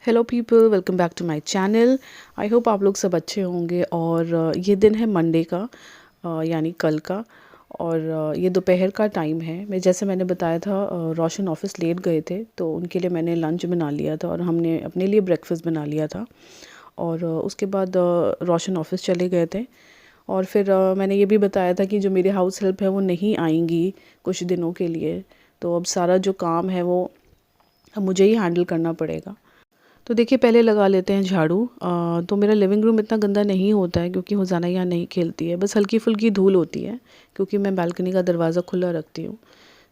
Hello people, welcome back to my channel. I hope आप लोग सब अच्छे होंगे। और ये दिन है मंडे का, यानी कल का। और ये दोपहर का टाइम है। मैंने बताया था, रोशन ऑफिस लेट गए थे तो उनके लिए मैंने लंच बना लिया था और हमने अपने लिए ब्रेकफास्ट बना लिया था। और उसके बाद रोशन ऑफिस चले गए थे। और फिर मैंने ये भी बताया था कि जो मेरी हाउस हेल्प है वो नहीं आएंगी कुछ दिनों के लिए। तो अब सारा जो काम है वो अब मुझे ही हैंडल करना पड़ेगा। तो देखिए, पहले लगा लेते हैं झाड़ू। तो मेरा लिविंग रूम इतना गंदा नहीं होता है क्योंकि होजाना यहाँ नहीं खेलती है, बस हल्की फुल्की धूल होती है क्योंकि मैं बालकनी का दरवाज़ा खुला रखती हूँ।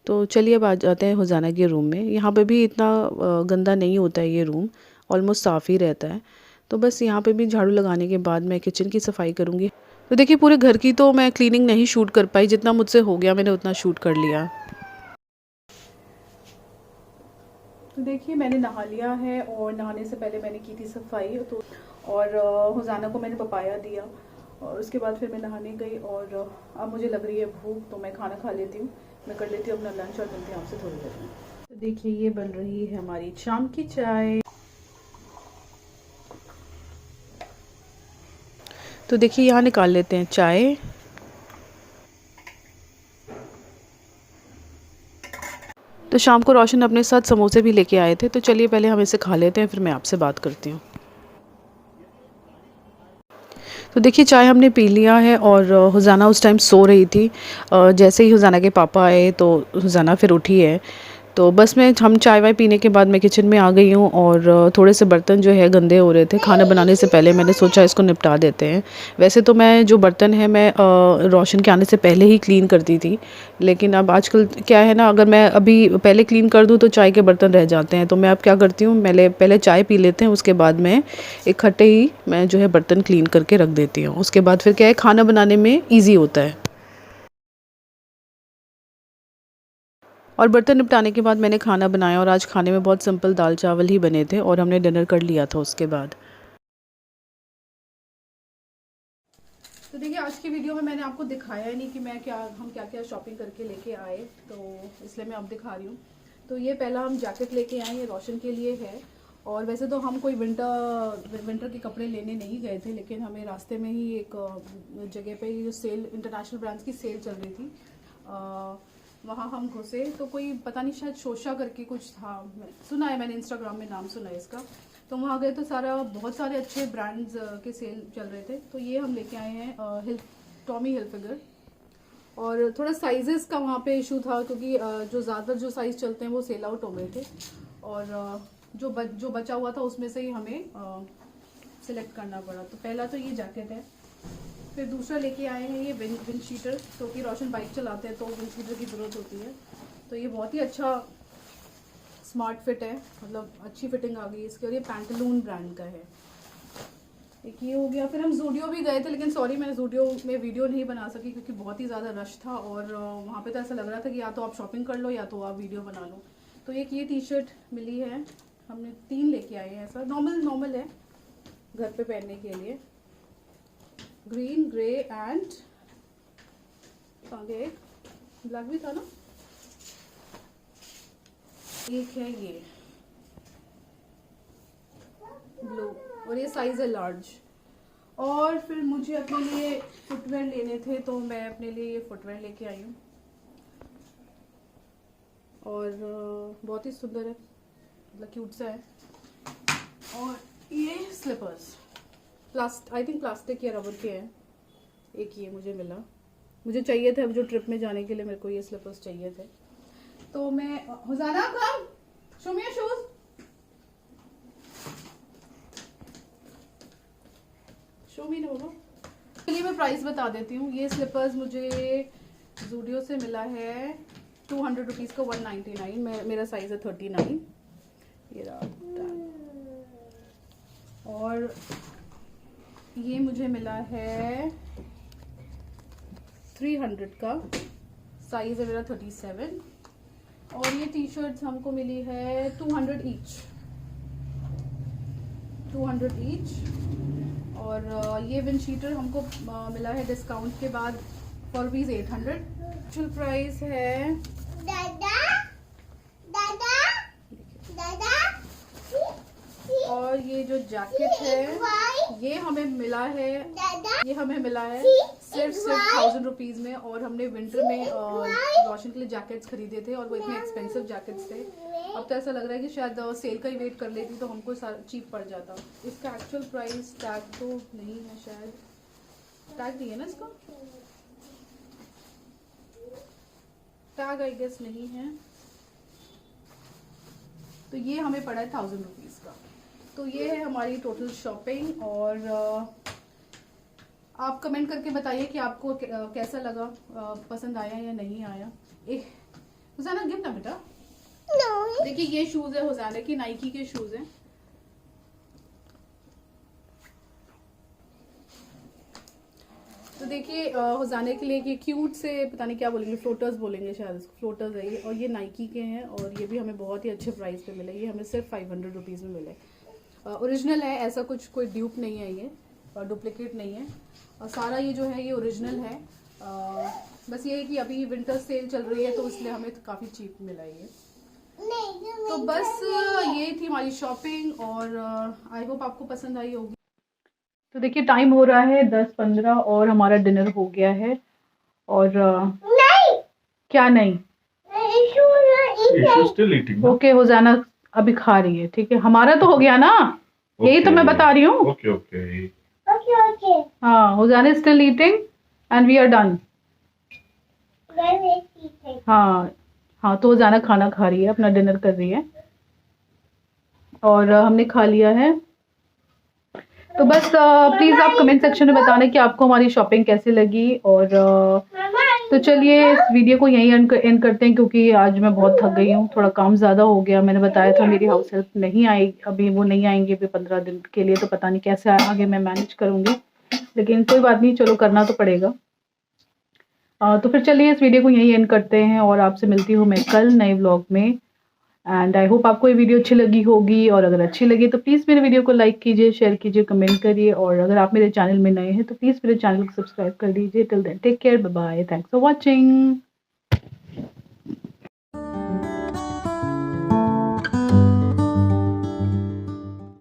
तो चलिए अब आ जाते हैं होजाना के रूम में। यहाँ पे भी इतना गंदा नहीं होता है, ये रूम ऑलमोस्ट साफ़ ही रहता है। तो बस यहाँ पे भी झाड़ू लगाने के बाद मैं किचन की सफाई करूँगी। तो देखिए, पूरे घर की तो मैं क्लीनिंग नहीं शूट कर पाई, जितना मुझसे हो गया मैंने उतना शूट कर लिया। तो देखिए, मैंने नहा लिया है और नहाने से पहले मैंने की थी सफाई। तो और हुजाना को मैंने पपाया दिया और उसके बाद फिर मैं नहाने गई। और अब मुझे लग रही है भूख, तो मैं खाना खा लेती हूँ। मैं कर लेती हूँ अपना लंच और मिलती हूँ आपसे थोड़ी देर में। तो देखिए, ये बन रही है हमारी शाम की चाय। तो देखिए, यहाँ निकाल लेते हैं चाय। तो शाम को रोशन अपने साथ समोसे भी लेके आए थे, तो चलिए पहले हम इसे खा लेते हैं, फिर मैं आपसे बात करती हूँ। तो देखिए, चाय हमने पी लिया है और हुजाना उस टाइम सो रही थी। जैसे ही हुजाना के पापा आए तो हुजाना फिर उठी है। तो बस हम चाय वाय पीने के बाद मैं किचन में आ गई हूँ और थोड़े से बर्तन जो है गंदे हो रहे थे। खाना बनाने से पहले मैंने सोचा इसको निपटा देते हैं। वैसे तो मैं जो बर्तन है मैं रोशन के आने से पहले ही क्लीन करती थी, लेकिन अब आजकल क्या है ना, अगर मैं अभी पहले क्लीन कर दूँ तो चाय के बर्तन रह जाते हैं। तो मैं अब क्या करती हूँ, पहले चाय पी लेते हैं, उसके बाद मैं इकट्ठे ही मैं जो है बर्तन क्लीन करके रख देती हूँ। उसके बाद फिर क्या है, खाना बनाने में ईजी होता है। और बर्तन निपटाने के बाद मैंने खाना बनाया और आज खाने में बहुत सिंपल दाल चावल ही बने थे और हमने डिनर कर लिया था उसके बाद। तो देखिए, आज की वीडियो में मैंने आपको दिखाया ही नहीं कि हम क्या क्या शॉपिंग करके लेके आए, तो इसलिए मैं अब दिखा रही हूँ। तो ये पहला हम जैकेट लेके आए, ये रोशन के लिए है। और वैसे तो हम कोई विंटर के कपड़े लेने नहीं गए थे, लेकिन हमें रास्ते में ही एक जगह पे जो सेल, इंटरनेशनल ब्रांड्स की सेल चल रही थी, वहाँ हम घुसे। तो कोई पता नहीं, शायद शोशा करके कुछ था, सुना है मैंने, इंस्टाग्राम में नाम सुना है इसका। तो वहाँ गए तो बहुत सारे अच्छे ब्रांड्स के सेल चल रहे थे। तो ये हम लेके आए हैं टॉमी हिलफिगर। और थोड़ा साइजेस का वहाँ पे इशू था क्योंकि जो ज़्यादातर जो साइज़ चलते हैं वो सेल आउट हो गए थे। और जो बचा हुआ था उसमें से ही हमें सिलेक्ट करना पड़ा। तो पहला तो ये जैकेट है। फिर दूसरा लेके आए हैं ये विंड शीटर, क्योंकि रोशन बाइक चलाते हैं तो विंड शीटर की ज़रूरत होती है। तो ये बहुत ही अच्छा स्मार्ट फिट है, मतलब अच्छी फिटिंग आ गई इसकी। और ये पैंटलून ब्रांड का है। एक ये हो गया। फिर हम जूडियो भी गए थे, लेकिन सॉरी मैंने जूडियो में वीडियो नहीं बना सकी क्योंकि बहुत ही ज़्यादा रश था। और वहाँ पे तो ऐसा लग रहा था कि या तो आप शॉपिंग कर लो या तो आप वीडियो बना लो। तो एक ये टी शर्ट मिली है, हमने 3 लेके आए हैं। ऐसा नॉर्मल है घर पे पहनने के लिए। ग्रीन, ग्रे एंड आगे एक ब्लैक भी था ना, एक है ये ब्लू, और ये साइज है लार्ज। और फिर मुझे अपने लिए फुटवेयर लेने थे, तो मैं अपने लिए ये फुटवेयर लेके आई हूँ। और बहुत ही सुंदर है, मतलब क्यूट सा है। और ये स्लीपर्स आई थिंक प्लास्टिक या रबर के हैं। एक ये मुझे मिला, मुझे चाहिए थे अब जो ट्रिप में जाने के लिए, मेरे को ये स्लीपर्स चाहिए थे। तो मैं हुजाना come show me your shoes. Show me ना बोलो। चलिए मैं प्राइस बता देती हूँ। ये स्लीपर्स मुझे जूडियो से मिला है 200 रुपीज़ का, 199। मेरा साइज है 39। ये रहा। और ये मुझे मिला है 300 का, साइज है मेरा 37। और ये टी शर्ट्स हमको मिली है 200 ईच। और ये विंड शीटर हमको मिला है डिस्काउंट के बाद फॉर ₹800। एक्चुअल प्राइस है दादा दादा दादा और ये जो जैकेट है ये हमें मिला है सिर्फ 1000 रुपीज़ में। और हमने विंटर में रोशन के लिए जैकेट्स खरीदे थे और वो इतने एक्सपेंसिव जैकेट्स थे। अब तो ऐसा लग रहा है कि शायद सेल का ही वेट कर लेती तो हमको चीप पड़ जाता। इसका एक्चुअल प्राइस टैग तो नहीं है, शायद टैग नहीं है ना इसका, टैग आई गेस नहीं है। तो ये हमें पड़ा है 1000 रुपीज़ का। तो ये है हमारी टोटल शॉपिंग। और आप कमेंट करके बताइए कि आपको कैसा लगा, पसंद आया या नहीं आया। हुसैना गिव ना बेटा। देखिए ये शूज है हुसैना की, नाइकी के शूज हैं। तो देखिए हुसैना के लिए कि क्यूट से पता नहीं क्या बोलेंगे, फ्लोटर्स बोलेंगे शायद, फ्लोटर्स है ये। और ये नाइकी के हैं और ये भी हमें बहुत ही अच्छे प्राइस पे मिले। ये हमें सिर्फ 500 रुपीज़ में मिले। ओरिजिनल है, ऐसा कुछ कोई ड्यूप नहीं है ये, डुप्लीकेट नहीं है। और सारा ये जो है ये ओरिजिनल है। बस ये है कि अभी विंटर सेल चल रही है तो इसलिए हमें तो काफ़ी चीप मिला ये। तो बस ये थी हमारी शॉपिंग और आई होप आपको पसंद आई होगी। तो देखिए टाइम हो रहा है 10:15 और हमारा डिनर हो गया है। और नहीं क्या नहीं, ओके हुसैना अभी खा रही है, ठीक है। हमारा तो हो गया ना, यही तो मैं बता रही हूँ। ओके हाँ Husaina is still eating and we are done. हाँ हाँ, तो हुसैना खाना खा रही है, अपना डिनर कर रही है और हमने खा लिया है। तो बस प्लीज़ आप कमेंट सेक्शन में बताना कि आपको हमारी शॉपिंग कैसी लगी। और तो चलिए इस वीडियो को यहीं एंड करते हैं क्योंकि आज मैं बहुत थक गई हूँ, थोड़ा काम ज़्यादा हो गया। मैंने बताया था मेरी हाउस हेल्प नहीं आएगी, अभी वो नहीं आएंगे अभी 15 दिन के लिए, तो पता नहीं कैसे आगे मैं मैनेज करूँगी, लेकिन कोई बात नहीं, चलो करना तो पड़ेगा। तो फिर चलिए इस वीडियो को यहीं एंड करते हैं और आपसे मिलती हूँ मैं कल नए व्लॉग में। एंड आई होप आपको ये वीडियो अच्छी लगी होगी, और अगर अच्छी लगी तो प्लीज़ मेरे वीडियो को लाइक कीजिए, शेयर कीजिए, कमेंट करिए। और अगर आप मेरे चैनल में नए हैं तो प्लीज़ मेरे चैनल को सब्सक्राइब कर लीजिए। Till then take care, bye bye, thanks for watching.